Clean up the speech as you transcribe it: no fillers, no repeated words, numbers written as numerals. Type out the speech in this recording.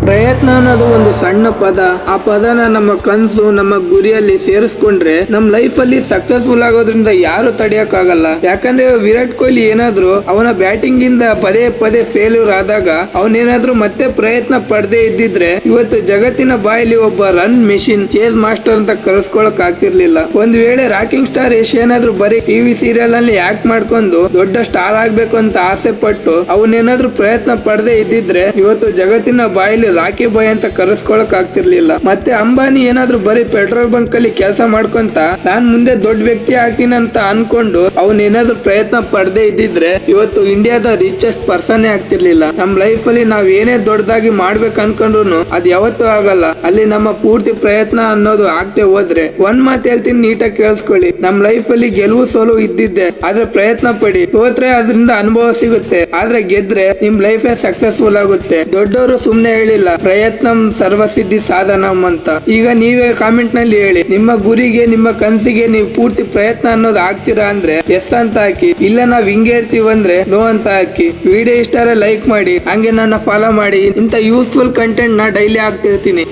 ಪ್ರಯತ್ನ ಅನ್ನೋದು ಒಂದು ಸಣ್ಣ ಪದ. ಆ ಪದನ ನಮ್ಮ ಕನ್ಸು ನಮ್ಮ ಗುರಿಯಲ್ಲಿ ಸೇರಿಸ್ಕೊಂಡ್ರೆ ನಮ್ ಲೈಫ್ ಅಲ್ಲಿ ಸಕ್ಸಸ್ಫುಲ್ ಆಗೋದ್ರಿಂದ ಯಾರು ತಡೆಯಕ್ಕಾಗಲ್ಲ. ಯಾಕಂದ್ರೆ ವಿರಾಟ್ ಕೊಹ್ಲಿ ಏನಾದ್ರು ಅವನ ಬ್ಯಾಟಿಂಗ್ ಇಂದ ಪದೇ ಪದೇ ಫೇಲ್ಯೂರ್ ಆದಾಗ ಅವನೇನಾದ್ರೂ ಮತ್ತೆ ಪ್ರಯತ್ನ ಪಡದೆ ಇದ್ದಿದ್ರೆ ಇವತ್ತು ಜಗತ್ತಿನ ಬಾಯಲ್ಲಿ ಒಬ್ಬ ರನ್ ಮೆಷಿನ್ ಚೇಸ್ ಮಾಸ್ಟರ್ ಅಂತ ಕರೆಸ್ಕೊಳಕ್ ಆಗ್ತಿರ್ಲಿಲ್ಲ. ಒಂದ್ ವೇಳೆ ರಾಕಿಂಗ್ ಸ್ಟಾರ್ ಯಶ್ ಏನಾದ್ರು ಬರೀ ಟಿವಿ ಸೀರಿಯಲ್ ಅಲ್ಲಿ ಆಕ್ಟ್ ಮಾಡ್ಕೊಂಡು ದೊಡ್ಡ ಸ್ಟಾರ್ ಆಗ್ಬೇಕು ಅಂತ ಆಸೆ ಪಟ್ಟು ಅವನೇನಾದ್ರೂ ಪ್ರಯತ್ನ ಪಡದೆ ಇದ್ದಿದ್ರೆ ಇವತ್ತು ಜಗತ್ತಿನ ಬಾಯಲ್ಲಿ ರಾಕಿ ಬಾಯ್ ಅಂತ ಕರೆಸ್ಕೊಳಕ್ ಆಗ್ತಿರ್ಲಿಲ್ಲ. ಮತ್ತೆ ಅಂಬಾನಿ ಏನಾದ್ರು ಬರೀ ಪೆಟ್ರೋಲ್ ಬಂಕ್ ಅಲ್ಲಿ ಕೆಲಸ ಮಾಡ್ಕೊಂತ ನಾನ್ ಮುಂದೆ ದೊಡ್ಡ ವ್ಯಕ್ತಿ ಆಗ್ತೀನಿ ಅಂತ ಅನ್ಕೊಂಡು ಅವನೇನಾದ್ರೂ ಪ್ರಯತ್ನ ಪಡದೆ ಇದ್ದಿದ್ರೆ ಇವತ್ತು ಇಂಡಿಯಾದ ರಿಚೆಸ್ಟ್ ಪರ್ಸನ್ ಆಗ್ತಿರ್ಲಿಲ್ಲ. ನಮ್ ಲೈಫ್ ಅಲ್ಲಿ ನಾವ್ ಏನೇ ದೊಡ್ಡದಾಗಿ ಮಾಡ್ಬೇಕು ಅನ್ಕೊಂಡ್ರು ಅದ್ ಯಾವತ್ತೂ ಆಗಲ್ಲ. ಅಲ್ಲಿ ನಮ್ಮ ಪೂರ್ತಿ ಪ್ರಯತ್ನ ಅನ್ನೋದು ಆಗ್ತೆ ಹೋದ್ರೆ ಒಂದ್ ಮಾತು ಹೇಳ್ತೀನಿ, ನೀಟಾಗಿ ಕೇಳಿಸ್ಕೊಳ್ಳಿ. ನಮ್ ಲೈಫ್ ಅಲ್ಲಿ ಗೆಲುವು ಸೋಲು ಇದ್ದಿದ್ದೆ, ಆದ್ರೆ ಪ್ರಯತ್ನ ಪಡಿ. ಸೋತ್ರೆ ಅದರಿಂದ ಅನುಭವ ಸಿಗುತ್ತೆ, ಆದ್ರೆ ಗೆದ್ರೆ ನಿಮ್ ಲೈಫ್ ಸಕ್ಸಸ್ಫುಲ್ ಆಗುತ್ತೆ. ದೊಡ್ಡವರು ಸುಮ್ನೆ ಹೇಳಿಲ್ಲ, ಪ್ರಯತ್ನಂ ಸರ್ವಸಿದ್ಧಿ ಸಾಧನಂ ಅಂತ. ಈಗ ನೀವೇ ಕಾಮೆಂಟ್ ನಲ್ಲಿ ಹೇಳಿ, ನಿಮ್ಮ ಗುರಿಗೆ ನಿಮ್ಮ ಕನ್ಸಿಗೆ ನೀವು ಪೂರ್ತಿ ಪ್ರಯತ್ನ ಅನ್ನೋದು ಆಗ್ತೀರಾ ಅಂದ್ರೆ ಎಸ್ ಅಂತ ಹಾಕಿ, ಇಲ್ಲ ನಾವ್ ಹಿಂಗೆ ಇರ್ತೀವಿ ಅಂದ್ರೆ ನೋ ಅಂತ ಹಾಕಿ. ವಿಡಿಯೋ ಇಷ್ಟ ಲೈಕ್ ಮಾಡಿ, ಹಂಗೆ ನನ್ನ ಫಾಲೋ ಮಾಡಿ. ಇಂತ ಯೂಸ್ಫುಲ್ ಕಂಟೆಂಟ್ ನಾ ಡೈಲಿ ಹಾಕ್ತಿರ್ತೀನಿ.